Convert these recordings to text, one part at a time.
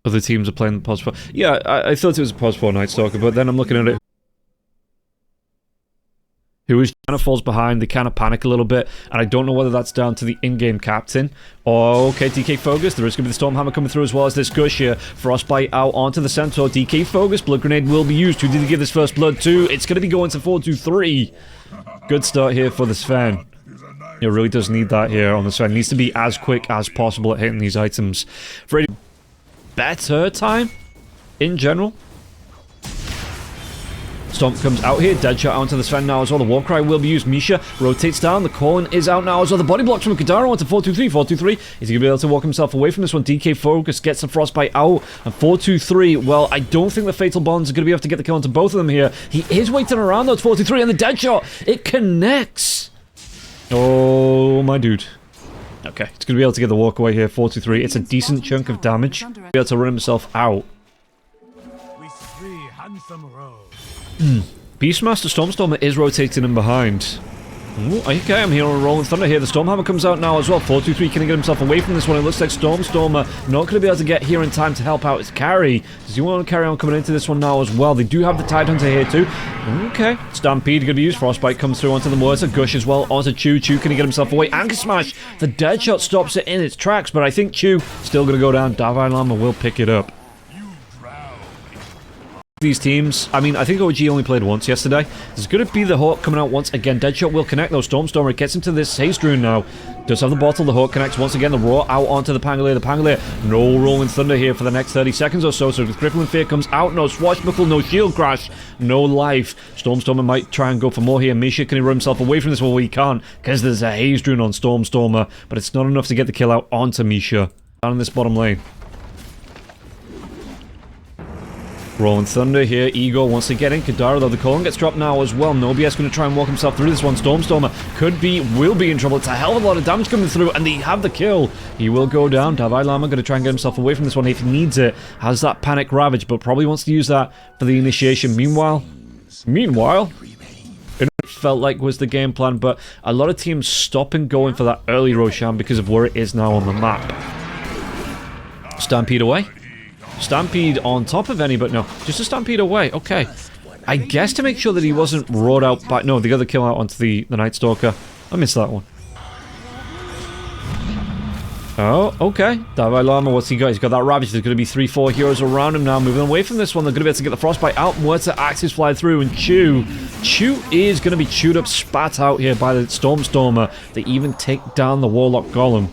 Other teams are playing the pos 4. Yeah, I thought it was a pos 4 Night Stalker, but then I'm looking at it. Who is kind of falls behind, they kind of panic a little bit, and I don't know whether that's down to the in-game captain. Oh, okay, DK Focus, there is going to be the Stormhammer coming through as well as this Gush here. Frostbite out onto the Centaur, DK Focus, Blood Grenade will be used. Who did he give this first blood to? It's going to be going to 4-2-3. Good start here for the Sven. It really does need that here on the Sven. Needs to be as quick as possible at hitting these items. For a better time, in general. Stomp comes out here, Deadshot onto the Sven now as well. The Warcry will be used. Misha rotates down, the Calling is out now as well. The body blocks from Kadara onto 4-2-3. 4-2-3. Is he going to be able to walk himself away from this one? DK Focus gets the Frostbite out. And 4-2-3, well, I don't think the Fatal Bonds are going to be able to get the kill onto both of them here. He is waiting around though. It's 4-2-3 and the Deadshot, it connects. Oh, my dude. Okay, it's going to be able to get the walk away here. 4-2-3. It's a decent chunk of damage. Be able to run himself out. Beastmaster Stormstormer is rotating in behind. Ooh, okay, I'm here on Rolling Thunder here. The Stormhammer comes out now as well. 4-2-3, can he get himself away from this one? It looks like Stormstormer not going to be able to get here in time to help out his carry. Does he want to carry on coming into this one now as well? They do have the Tidehunter here too. Okay, Stampede going to be used. Frostbite comes through onto the Mortar. Gush as well onto Chew. Chew, can he get himself away? Anchor Smash! The Deadshot stops it in its tracks, but I think Chew still going to go down. Davai Lama will pick it up. These teams, I mean, I think OG only played once yesterday. There's going to be the Hawk coming out once again. Deadshot will connect though. Stormstormer gets into this Haste Rune now. Does have the bottle. The Hawk connects once again. The Roar out onto the Pangolier. The Pangolier, no Rolling Thunder here for the next 30 seconds or so. So the Crippling Fear comes out. No Swashbuckle, no Shield Crash, no life. Stormstormer might try and go for more here. Misha, can he run himself away from this? Well, he can't because there's a Haze Rune on Stormstormer. But it's not enough to get the kill out onto Misha. Down in this bottom lane. Rolling Thunder here, Ego wants to get in. Kadara though, the Colon gets dropped now as well. Nobius going to try and walk himself through this one. Stormstormer will be in trouble. It's a hell of a lot of damage coming through, and they have the kill. He will go down. Davai Lama going to try and get himself away from this one if he needs it. Has that Panic Ravage, but probably wants to use that for the initiation. Meanwhile, it felt like was the game plan, but a lot of teams stopping going for that early Roshan because of where it is now on the map. Stampede away. Stampede on top of any, but no, just a Stampede away. Okay, I guess to make sure that he wasn't roared out by... No, the other kill out onto the Night Stalker. I missed that one. Oh, okay. Davai Lama, what's he got? He's got that Ravage. There's going to be 3-4 heroes around him now. Moving away from this one. They're going to be able to get the Frostbite out. Muerta Axes fly through, and Chew is going to be chewed up, spat out here by the Stormstormer. They even take down the Warlock Golem.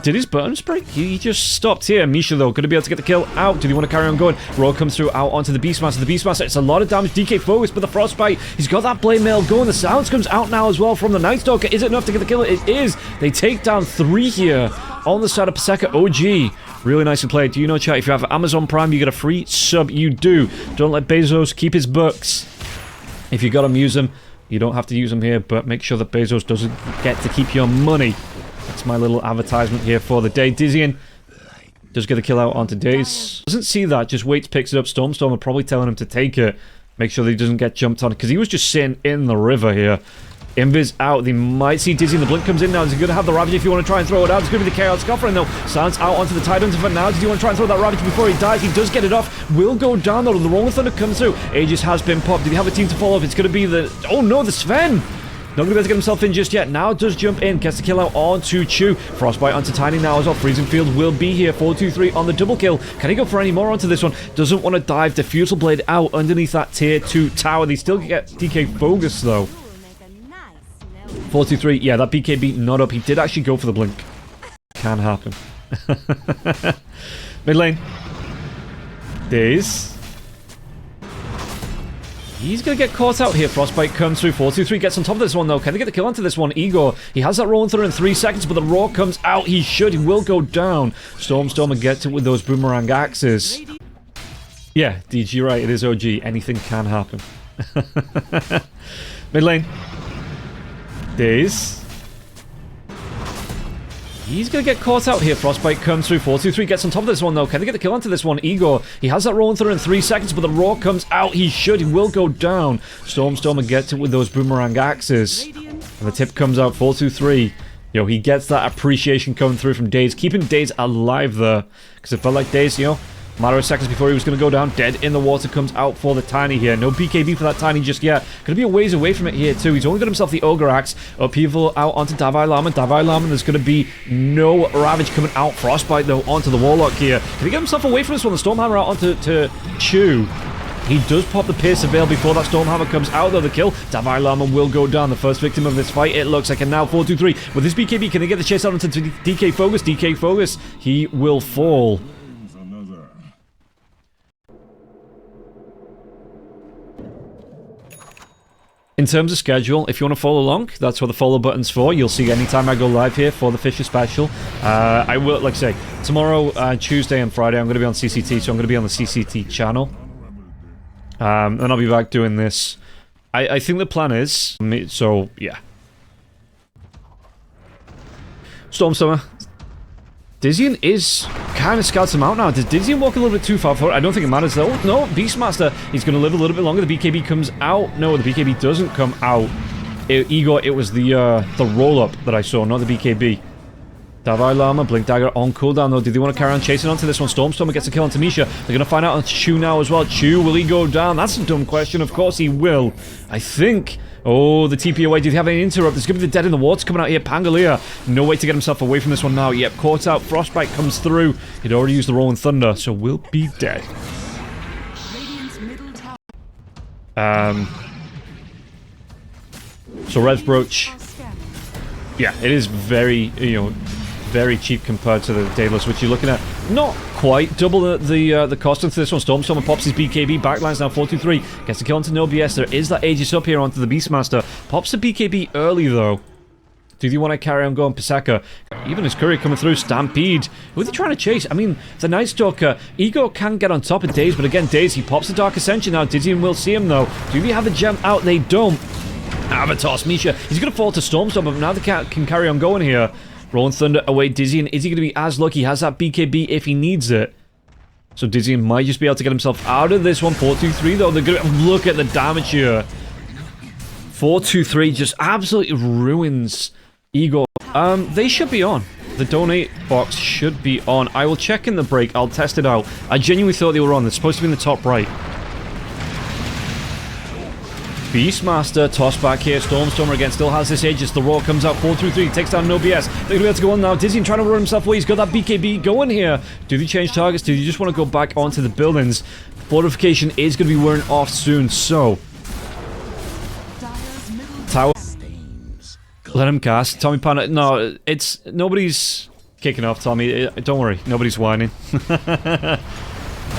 Did his burn spray? He just stopped here. Misha, though, going to be able to get the kill out. Did he want to carry on going? Roar comes through out onto the Beastmaster. The Beastmaster, it's a lot of damage. DK Focus, but the Frostbite, he's got that Blade Mail going. The Silence comes out now as well from the Night Stalker. Is it enough to get the kill? It is. They take down 3 here on the side of PASEKA OG. Really nicely played. Do you know, chat, if you have Amazon Prime, you get a free sub. You do. Don't let Bezos keep his bucks. If you got them, use them. You don't have to use them here, but make sure that Bezos doesn't get to keep your money. That's my little advertisement here for the day. Dizzying does get the kill out onto Daze. Doesn't see that, just waits, picks it up. Stormstormer probably telling him to take it. Make sure that he doesn't get jumped on, because he was just sitting in the river here. Invis out. They might see Dizzy. The blink comes in now. Is he going to have the Ravage if you want to try and throw it out? It's going to be the Chaos Scoffer, though. Silence out onto the Tidehunter for now. Does he want to try and throw that Ravage before he dies? He does get it off. Will go down, though. The Rolling Thunder comes through. Aegis has been popped. Did he have a team to follow up? It's going to be the... Oh, no, the Sven! Not going to be able to get himself in just yet. Now does jump in. Gets the kill out onto Chew. Frostbite onto Tiny now as well. Freezing Field will be here. 4-2-3 on the double kill. Can he go for any more onto this one? Doesn't want to dive. Diffusal Blade out underneath that tier 2 tower. They still get DK Bogus though. 4-2-3. Yeah, that BKB not up. He did actually go for the blink. Can happen. Mid lane. Daze. He's going to get caught out here. Frostbite comes through. 4-2-3 gets on top of this one, though. Can they get the kill onto this one? Igor, he has that rolling through in 3 seconds, but the Roar comes out. He will go down. Stormstormer gets it with those boomerang axes. Yeah, DG right. It is OG. Anything can happen. Mid lane. Daze. He's going to get caught out here. Frostbite comes through. 4-2-3 gets on top of this one, though. Can they get the kill onto this one? Igor, he has that rolling through in 3 seconds, but the Roar comes out. He will go down. Stormstormer gets it with those boomerang axes. And the tip comes out. 4-2-3. You know, he gets that appreciation coming through from Daze, keeping Daze alive there. Because it felt like Daze, you know, matter of seconds before he was going to go down, dead in the water, comes out for the Tiny here. No BKB for that Tiny just yet. Going to be a ways away from it here too. He's only got himself the Ogre Axe. Upheaval out onto Davai Lama. Davai Lama, there's going to be no Ravage coming out. Frostbite though onto the Warlock here. Can he get himself away from this one? The Stormhammer out onto Chew. He does pop the Pierce of Veil before that Stormhammer comes out, though. The kill. Davai Lama will go down. The first victim of this fight, it looks like. And now 4-2-3. With his BKB, can they get the chase out onto DK Focus? DK Focus, he will fall. In terms of schedule, if you want to follow along, that's what the follow button's for. You'll see anytime I go live here for the Fisher special. I will, like I say, tomorrow, Tuesday and Friday, I'm going to be on CCT, so I'm going to be on the CCT channel. And I'll be back doing this. I think the plan is... So, yeah. Stormstormer. Dizzian is kind of scouts him out now. Does Dizzian walk a little bit too far forward? I don't think it matters though. No, Beastmaster. He's going to live a little bit longer. The BKB comes out. No, the BKB doesn't come out. Igor, it was the roll-up that I saw, not the BKB. Davai Lama, Blink Dagger on cooldown though. Do they want to carry on chasing onto this one? Stormstormer gets a kill on Tamisha. They're going to find out on Chew now as well. Chew, will he go down? That's a dumb question. Of course he will. I think... Oh, the TP away. Do they have any interrupt? There's going to be the Dead in the Water coming out here. Pangolier. No way to get himself away from this one now. Yep, caught out. Frostbite comes through. He'd already used the Rolling Thunder, so will be dead. So Rev's Brooch. Yeah, it is very, you know, very cheap compared to the Daedalus, which you're looking at. Not quite double the cost into this one. Stormstormer pops his BKB. Backlines now 4-2-3. Gets the kill onto no BS. There is that Aegis up here onto the Beastmaster. Pops the BKB early though. Do you want to carry on going PASEKA? Even his courier coming through. Stampede. Who are they trying to chase? I mean, the Night Stalker. Ego can get on top of Daze, but again, Daze, he pops the Dark Ascension now. Dizzian will see him though. Do they have the gem out? They don't. Avatar Misha. He's going to fall to Stormstorm, but now they can carry on going here. Rolling Thunder away Dizzian. Is he going to be as lucky? He has that BKB if he needs it. So Dizzian might just be able to get himself out of this one. 4-2-3 though. They're going to look at the damage here. 4-2-3 just absolutely ruins Igor. They should be on. The donate box should be on. I will check in the break. I'll test it out. I genuinely thought they were on. They're supposed to be in the top right. Beastmaster, toss back here. Stormstormer again still has this Aegis. The Roar comes out 4-3-3. Takes down no BS. They're going to be able to go on now. Dizzian trying to run himself away. He's got that BKB going here. Do they change targets? Do they just want to go back onto the buildings? Fortification is going to be wearing off soon, so... Tower. Let him cast. Tommy Pan. No, it's... Nobody's kicking off, Tommy. Don't worry. Nobody's whining.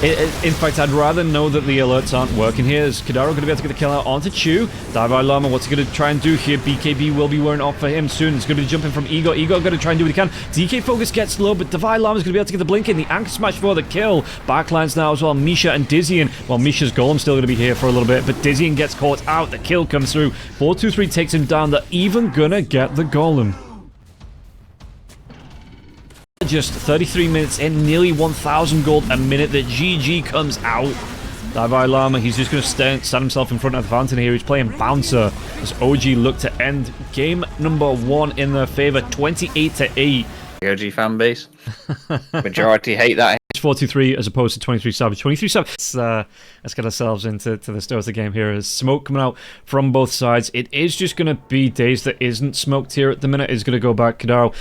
In fact, I'd rather know that the alerts aren't working here. Is Kadaro going to be able to get the kill out onto Chew? Davai Lama, what's he going to try and do here? BKB will be wearing off for him soon. It's going to be jumping from Ego. Ego going to try and do what he can. DK Focus gets low, but Davai Lama's going to be able to get the blink in. The Anchor Smash for the kill. Backlines now as well. Misha and Dizzian. Well, Misha's Golem's still going to be here for a little bit, but Dizzian gets caught out. The kill comes through. 4-2-3 takes him down. They're even going to get the Golem. Just 33 minutes in, nearly 1,000 gold a minute. The GG comes out. Davai Lama, he's just going to stand himself in front of the fountain here. He's playing Bouncer as OG look to end game number 1 in their favor, 28-8. OG fan base. Majority hate that. It's 4-2-3 as opposed to 23 Savage. 23 Savage. Let's get ourselves into the start of the game here. There's smoke coming out from both sides. It is just going to be Daze that isn't smoked here at the minute. Is going to go back. Kadaro.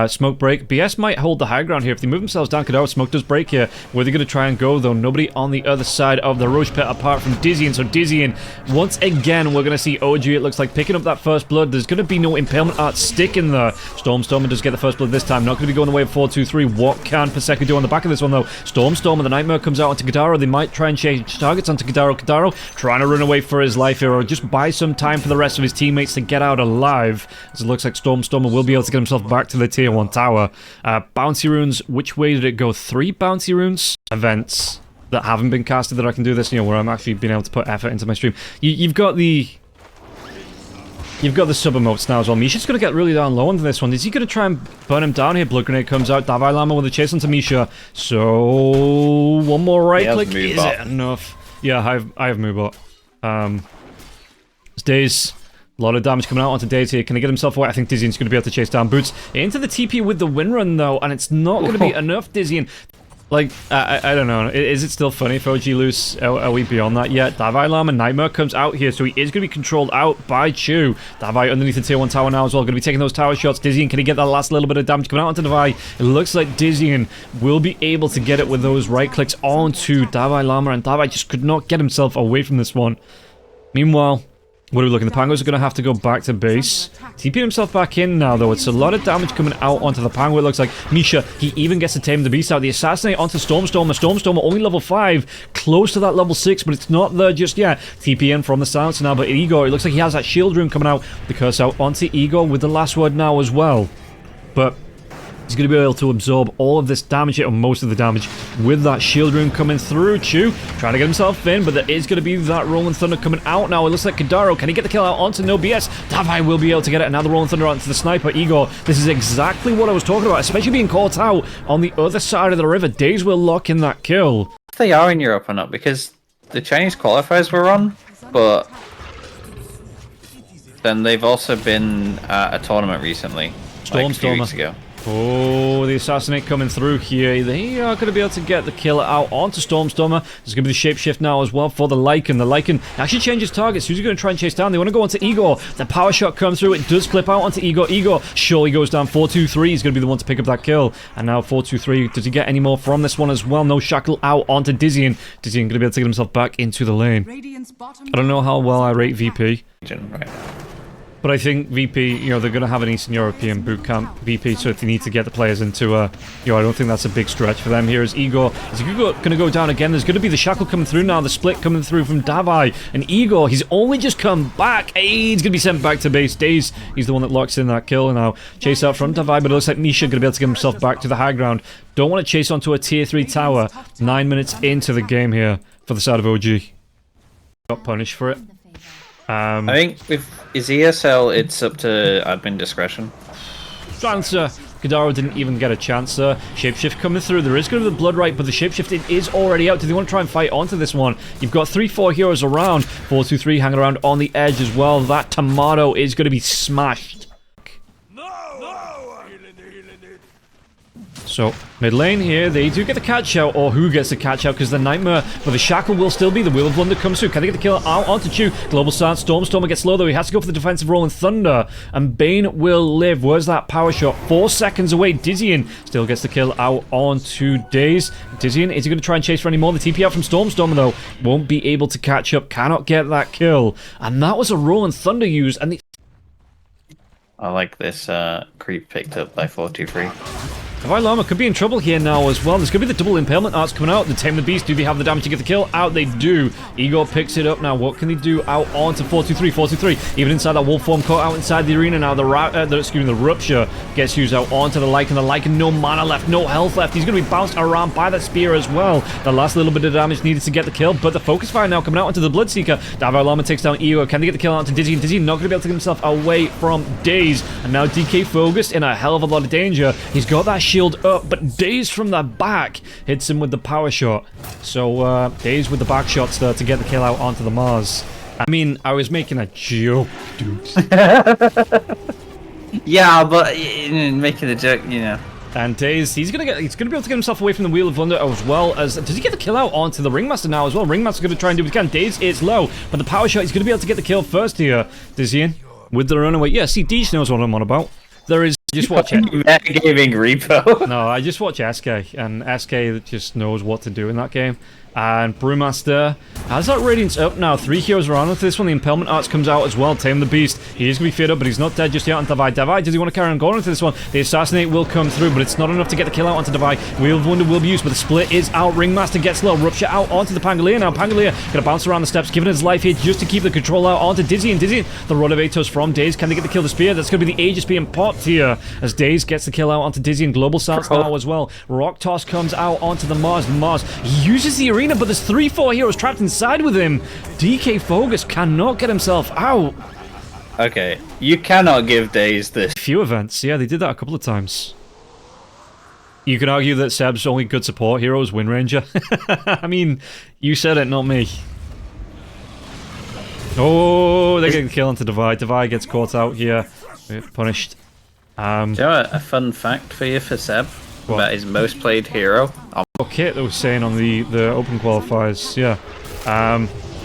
Smoke break. BS might hold the high ground here. If they move themselves down, Kadaro, smoke does break here. Where they're going to try and go, though. Nobody on the other side of the Roche Pit apart from Dizzian. So Dizzian, once again, we're going to see OG, it looks like, picking up that first blood. There's going to be no impalement art sticking there. Stormstormer does get the first blood this time. Not going to be going the way of 4-2-3. What can PASEKA do on the back of this one, though? Stormstormer, the Nightmare comes out onto Kadaro. They might try and change targets onto Kadaro. Kadaro trying to run away for his life here, or just buy some time for the rest of his teammates to get out alive. As it looks like Stormstormer will be able to get himself back to the tier 1 tower. Bouncy runes, which way did it go? 3 bouncy runes? Events that haven't been casted that I can do this, you know, where I'm actually being able to put effort into my stream. You've got the sub-emotes now as well. Misha's going to get really down low on this one. Is he going to try and burn him down here? Blood Grenade comes out. Davai Lama with a chase onto Misha. So, one more right-click. Is it enough? Yeah, I have Moobot. Daze A lot of damage coming out onto Days here. Can he get himself away? I think Dizzy's going to be able to chase down Boots. Into the TP with the win run, though, and it's not going to be enough, Dizzy. Like, I don't know. Is it still funny if OG lose? Are we beyond that yet? Davai Llama Nightmare comes out here, so he is going to be controlled out by Chu. Davai underneath the tier 1 tower now as well. Going to be taking those tower shots. Dizzy, can he get that last little bit of damage coming out onto Davai? It looks like Dizzy will be able to get it with those right clicks onto Davai Llama, and Davai just could not get himself away from this one. Meanwhile, what are we looking? The Pangos are going to have to go back to base. TPing himself back in now, though. It's a lot of damage coming out onto the Pango, it looks like. Misha, he even gets to tame the beast out. The Assassinate onto Stormstormer. Stormstormer only level 5. Close to that level 6, but it's not there just yet. TPN from the Silencer now, but Igor, it looks like he has that shield room coming out. The curse out onto Igor with the last word now as well. But he's going to be able to absorb all of this damage, or most of the damage, with that shield rune coming through. Chu trying to get himself in, but there is going to be that Rolling Thunder coming out now. It looks like Kadaro, can he get the kill out onto No BS? Davai will be able to get it. Another Rolling Thunder onto the Sniper. Igor, this is exactly what I was talking about, especially being caught out on the other side of the river. Days will lock in that kill. They are in Europe or not, because the Chinese qualifiers were on, but then they've also been at a tournament recently, like a few weeks ago. Oh, the Assassinate coming through here. They are going to be able to get the kill out onto Stormstormer. There's going to be the Shapeshift now as well for the Lycan. The Lycan actually changes targets. Who's he going to try and chase down? They want to go onto Igor. The power shot comes through. It does clip out onto Igor. Igor surely goes down. 4-2-3. He's going to be the one to pick up that kill. And now 4-2-3. Does he get any more from this one as well? No, Shackle out onto Dizzy. Dizzy going to be able to get himself back into the lane. I don't know how well I rate VP. Right. But I think VP, you know, they're going to have an Eastern European boot camp VP, so if they need to get the players into, you know, I don't think that's a big stretch for them. Here is Igor. Is Igor going to go down again? There's going to be the Shackle coming through now, the split coming through from Davai. And Igor, he's only just come back. Hey, he's going to be sent back to base. Days, he's the one that locks in that kill now. Chase out from Davai, but it looks like Misha going to be able to get himself back to the high ground. Don't want to chase onto a tier 3 tower. 9 minutes into the game here for the side of OG. Got punished for it. I think with his ESL, it's up to admin discretion. Silencer. Kadaro didn't even get a chance there. Shapeshift coming through. There is going to be the Blood Right, but the Shapeshift, it is already out. Do they want to try and fight onto this one? You've got 3-4 heroes around. 4-2-3 hanging around on the edge as well. That Tomato is going to be smashed. So, mid lane here, they do get the catch out, or who gets the catch out, because the Nightmare, but the Shackle will still be, the Wheel of Wonder comes through. Can they get the kill out onto Chu? Global Stance, Stormstormer gets low though, he has to go for the defensive Rolling Thunder, and Bane will live. Where's that power shot? 4 seconds away, Dizzy still gets the kill out onto Daze. Dizzy, is he going to try and chase for any more? The TP out from Stormstormer though, won't be able to catch up, cannot get that kill, and that was a Rolling Thunder used, and the... I like this creep picked up by 4-2-3. Davai Llama could be in trouble here now as well. There's going to be the double impalement arts coming out. The Tame the Beast, do they have the damage to get the kill? Out they do. Igor picks it up now. What can they do out onto 4-2-3? 4-2-3. Even inside that wolf form caught out inside the arena now. The Rupture gets used out onto the Lycan. The Lycan, no mana left, no health left. He's going to be bounced around by that spear as well. The last little bit of damage needed to get the kill, but the focus fire now coming out onto the Bloodseeker. Davai Llama takes down Igor. Can they get the kill out onto Dizzy? Dizzy not going to be able to get himself away from Daze. And now DK focused in a hell of a lot of danger. He's got that shield up, but Daze from the back hits him with the power shot. So Daze with the back shots there to get the kill out onto the Mars. I mean, I was making a joke, dude. Yeah, but making the joke, you know. And Daze, he's gonna be able to get himself away from the Wheel of Wonder as well as... Does he get the kill out onto the Ringmaster now as well? Ringmaster's gonna try and do what he can. Daze is low, but the power shot, he's gonna be able to get the kill first here. Dizzy with the runaway. Yeah, see, Deej knows what I'm on about. There is... Just watch it. Metagaming repo. No, I just watch SK, and SK just knows what to do in that game. And Brewmaster has that Radiance up now. 3 heroes are on into this one. The Impalement Arts comes out as well. Tame the Beast. He is going to be feared up, but he's not dead just yet on Davai. Davai, does he want to carry on going into this one? The Assassinate will come through, but it's not enough to get the kill out onto Davai. Wheel of Wonder will be used, but the split is out. Ringmaster gets low. Rupture out onto the Pangolier now. Pangolier going to bounce around the steps, giving his life here just to keep the control out onto Dizzy. And Dizzy, the Rod of Atos from Daze. Can they get the kill? The Spear? That's going to be the Aegis being popped here as Daze gets the kill out onto Dizzy and Global Stance now as well. Rock Toss comes out onto the Mars. Mars, he uses the arena, but there's 3-4 heroes trapped inside with him. DK Fogus cannot get himself out. Okay, you cannot give Daze this. Few events, yeah, they did that a couple of times. You could argue that Seb's only good support hero is Wind Ranger. I mean, you said it, not me. Oh, they get the kill onto Devi. Devi gets caught out here. Punished. Do you know a fun fact for you for Seb? What? About his most played hero? Okay, that was saying on the open qualifiers, yeah.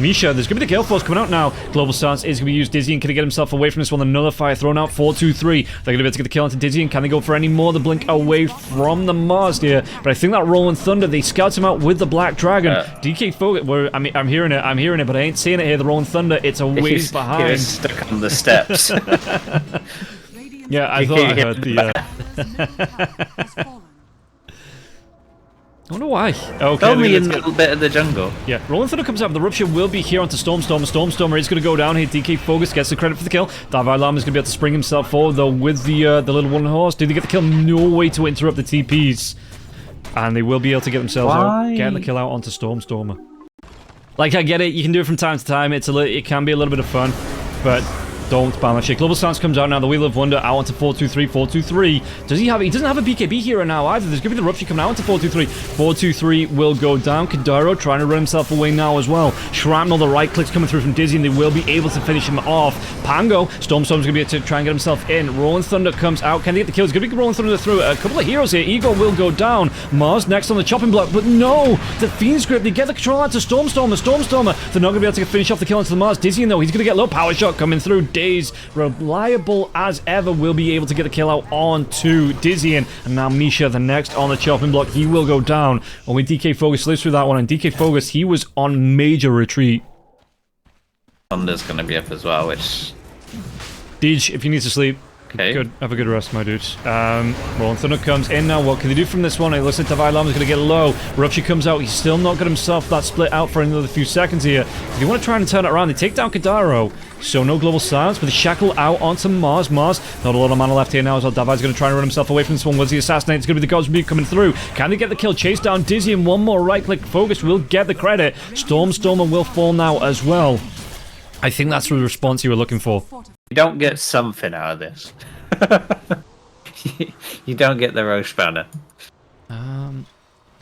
Misha, there's going to be the Gale Force coming out now. Global Stance is going to be used. Dizzy, and can he get himself away from this one? Another fire thrown out. 4-2-3. They're going to be able to get the kill onto Dizzy, and can they go for any more? The blink away from the Mars here. But I think that Rolling Thunder, they scout him out with the Black Dragon. DK Focus, I'm hearing it, but I ain't seeing it here. The Rolling Thunder, it's a ways behind. He was stuck on the steps. Yeah, I thought I heard the... I wonder why. Okay, tell me in the little bit of the jungle. Yeah, Rolling Thunder comes out, but the Rupture will be here onto Stormstormer. Stormstormer is going to go down here. DK Focus gets the credit for the kill. Davai Lama is going to be able to spring himself forward, though, with the little one horse. Did they get the kill? No way to interrupt the TPs. And they will be able to get themselves out, getting the kill out onto Stormstormer. Like, I get it. You can do it from time to time. It can be a little bit of fun, but... don't balance it. Global Stance comes out now. The Wheel of Wonder out onto 4-2-3, 4-2-3. Does he have... he doesn't have a BKB hero now either. There's going to be the Rupture coming out onto 4-2-3. 4-2-3 will go down. Kadaro trying to run himself away now as well. Shrapnel, the right clicks coming through from Dizzy, and they will be able to finish him off. Pango, Stormstorm's going to be able to try and get himself in. Rolling Thunder comes out. Can he get the kill? It's going to be Rolling Thunder through. A couple of heroes here. Eagle will go down. Mars next on the chopping block, but no! The Fiend's Grip, they get the control out to Stormstormer. They're not going to be able to finish off the kill onto the Mars. Dizzy, though, he's going to get low power shot coming through. Daze, reliable as ever, will be able to get the kill out onto Dizzy, and now Misha, the next on the chopping block, he will go down. Only DK Focus lives through that one, and DK Focus, he was on major retreat. Thunder's gonna be up as well, which... Deej, if you need to sleep, okay. Good. Have a good rest, my dude. Rolling Thunder comes in now. What can they do from this one? It looks like Davai Lama's going to get low. Rupture comes out. He's still not got himself that split out for another few seconds here. If you want to try and turn it around, they take down Kadaro. So no global silence, but the shackle out onto Mars. Mars, not a lot of mana left here now as well. Davai's going to try and run himself away from this one. Was he assassinated? It's going to be the God's Rebuke coming through. Can they get the kill? Chase down Dizzy, and one more right-click focus will get the credit. Stormstormer will fall now as well. I think that's the response you were looking for. You don't get something out of this. You don't get the roast banner.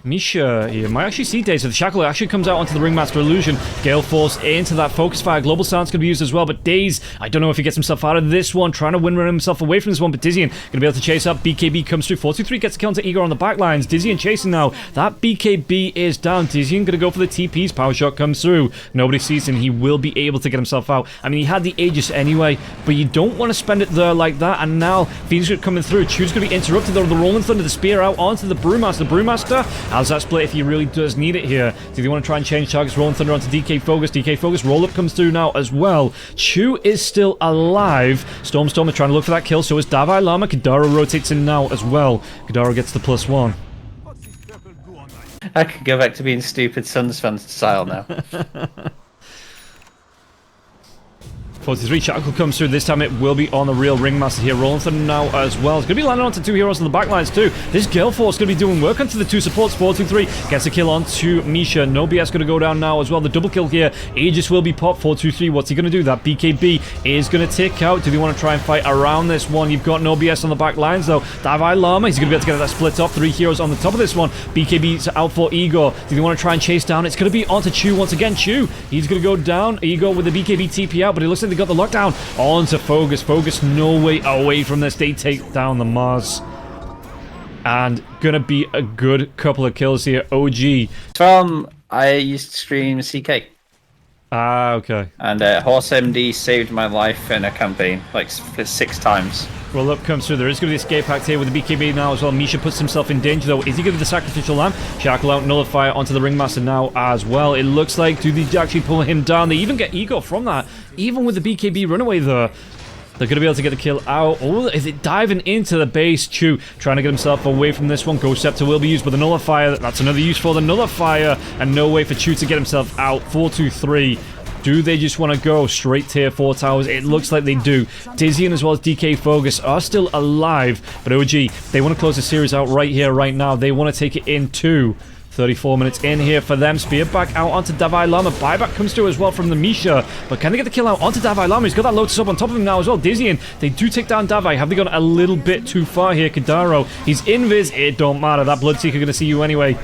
Misha here might actually see Daze. So the Shackle actually comes out onto the Ringmaster Illusion. Gale Force into that Focus Fire. Global Silence going to be used as well, but Daze, I don't know if he gets himself out of this one, trying to win himself away from this one, but Dizzy going to be able to chase up. BKB comes through. 4-2-3 gets a kill onto Igor on the back lines. Dizzy chasing now. That BKB is down. Dizzy going to go for the TPs. Power Shot comes through. Nobody sees him. He will be able to get himself out. I mean, he had the Aegis anyway, but you don't want to spend it there like that, and now Fiend's coming through. Chu's going to be interrupted though. The Rolling Thunder, the Spear out onto the Brewmaster. The Brewmaster has that split if he really does need it here. Do they want to try and change targets? Rolling Thunder onto DK Focus. DK Focus roll-up comes through now as well. Chu is still alive. Stormstormer trying to look for that kill. So is Davai Lama. Kadaro rotates in now as well. Kadaro gets the +1. I could go back to being stupid Suns fan style now. 43 Shackle comes through. This time it will be on the real Ringmaster here. Rolling Thunder now as well. It's going to be landing onto two heroes on the backlines too. This Gale Force is going to be doing work onto the two supports. 4-2-3 gets a kill onto Misha. No BS going to go down now as well. The double kill here. Aegis will be popped. 4-2-3. What's he going to do? That BKB is going to tick out. Do they want to try and fight around this one? You've got no BS on the back lines though. Davai Lama, he's going to be able to get that split off. Three heroes on the top of this one. BKB's out for Igor. Do they want to try and chase down? It's going to be onto Chu once again. Chu, he's going to go down. Igor with the BKB TP out, but it looks like they got the lockdown. On to Focus. Focus no way away from this. They take down the Mars. And gonna be a good couple of kills here. OG. I used to stream CK. Ah, okay. And Horse MD saved my life in a campaign, like 6 times. Roll up comes through. There is going to be escape act here with the BKB now as well. Misha puts himself in danger though. Is he going to do the Sacrificial Lamb? Shackle out, Nullifier onto the Ringmaster now as well. It looks like, do they actually pull him down? They even get Ego from that. Even with the BKB runaway there. They're going to be able to get the kill out. Oh, is it diving into the base? Chu trying to get himself away from this one. Ghost Scepter will be used with the Nullifier. That's another use for the Nullifier. And no way for Chu to get himself out. 4-2-3. Do they just want to go straight tier 4 towers? It looks like they do. Dizzy and as well as DK Focus are still alive. But OG, they want to close the series out right here, right now. They want to take it into 34 minutes in here for them. Spear back out onto Davai Lama. Buyback comes through as well from the Misha. But can they get the kill out onto Davai Lama? He's got that Lotus up on top of him now as well. Dizzy and they do take down Davai. Have they gone a little bit too far here? Kadaro, he's invis. It don't matter. That Bloodseeker going to see you anyway.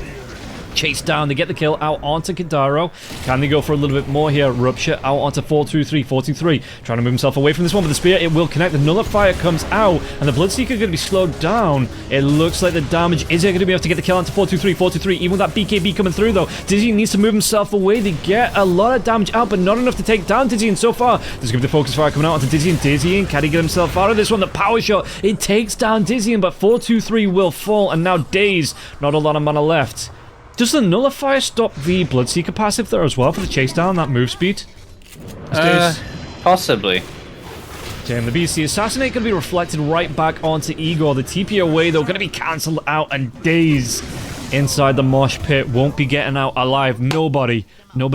Chase down, they get the kill out onto Kidaro. Can they go for a little bit more here? Rupture out onto 423, 423. Trying to move himself away from this one with the spear. It will connect. The Nullifier comes out, and the Bloodseeker going to be slowed down. It looks like the damage is going to be able to get the kill onto 423, 423. Even with that BKB coming through, though, Dizzy needs to move himself away. They get a lot of damage out, but not enough to take down Dizzy. And so far, there's going to be the focus fire coming out onto Dizzy. And can he get himself out of this one? The power shot, it takes down Dizzy, but 423 will fall, and now Daze, not a lot of mana left. Does the Nullifier stop the Bloodseeker passive there as well for the chase down, that move speed? Possibly. Damn, the BC Assassinate going to be reflected right back onto Igor. The TP away, though, going to be cancelled out, and Daze inside the mosh pit won't be getting out alive. Nobody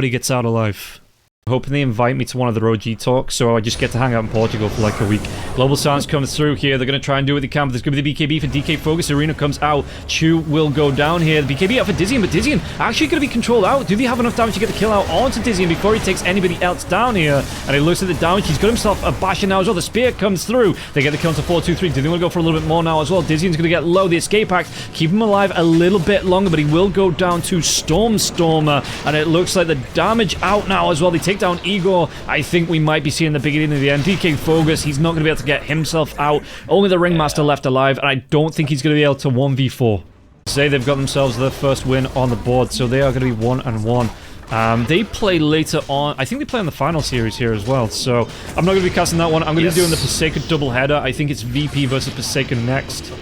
gets out alive. Hoping they invite me to one of their OG talks, so I just get to hang out in Portugal for like a week. Global Silence comes through here. They're going to try and do what they can, but there's going to be the BKB for DK Focus. Arena comes out. Chu will go down here. The BKB out for Dizzy, but Dizzy actually going to be controlled out. Do they have enough damage to get the kill out onto Dizzy before he takes anybody else down here? And he looks at the damage. He's got himself a basher now as well. The spear comes through. They get the kill into 423. Do they want to go for a little bit more now as well? Dizzy's going to get low. The escape act keep him alive a little bit longer, but he will go down to Stormer, and it looks like the damage out now as well. They take down Igor. I think we might be seeing the beginning of the end. DK Fogus, he's not going to be able to get himself out. Only the Ringmaster left alive, and I don't think he's going to be able to 1v4. Say they've got themselves their first win on the board, so they are going to be 1-1. They play later on. I think they play on the final series here as well, so I'm not going to be casting that one. I'm going to be doing the PASEKA doubleheader. I think it's VP versus PASEKA next.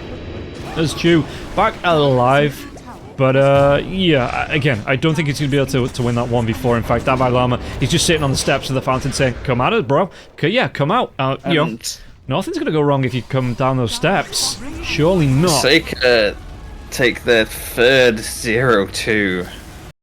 There's Chu back alive. But, yeah, again, I don't think he's going to be able to win that 1v4. In fact, that Maglama, he's just sitting on the steps of the fountain saying, come at us, bro. Yeah, come out. You know, nothing's going to go wrong if you come down those steps. Surely not. PASEKA take their third 0-2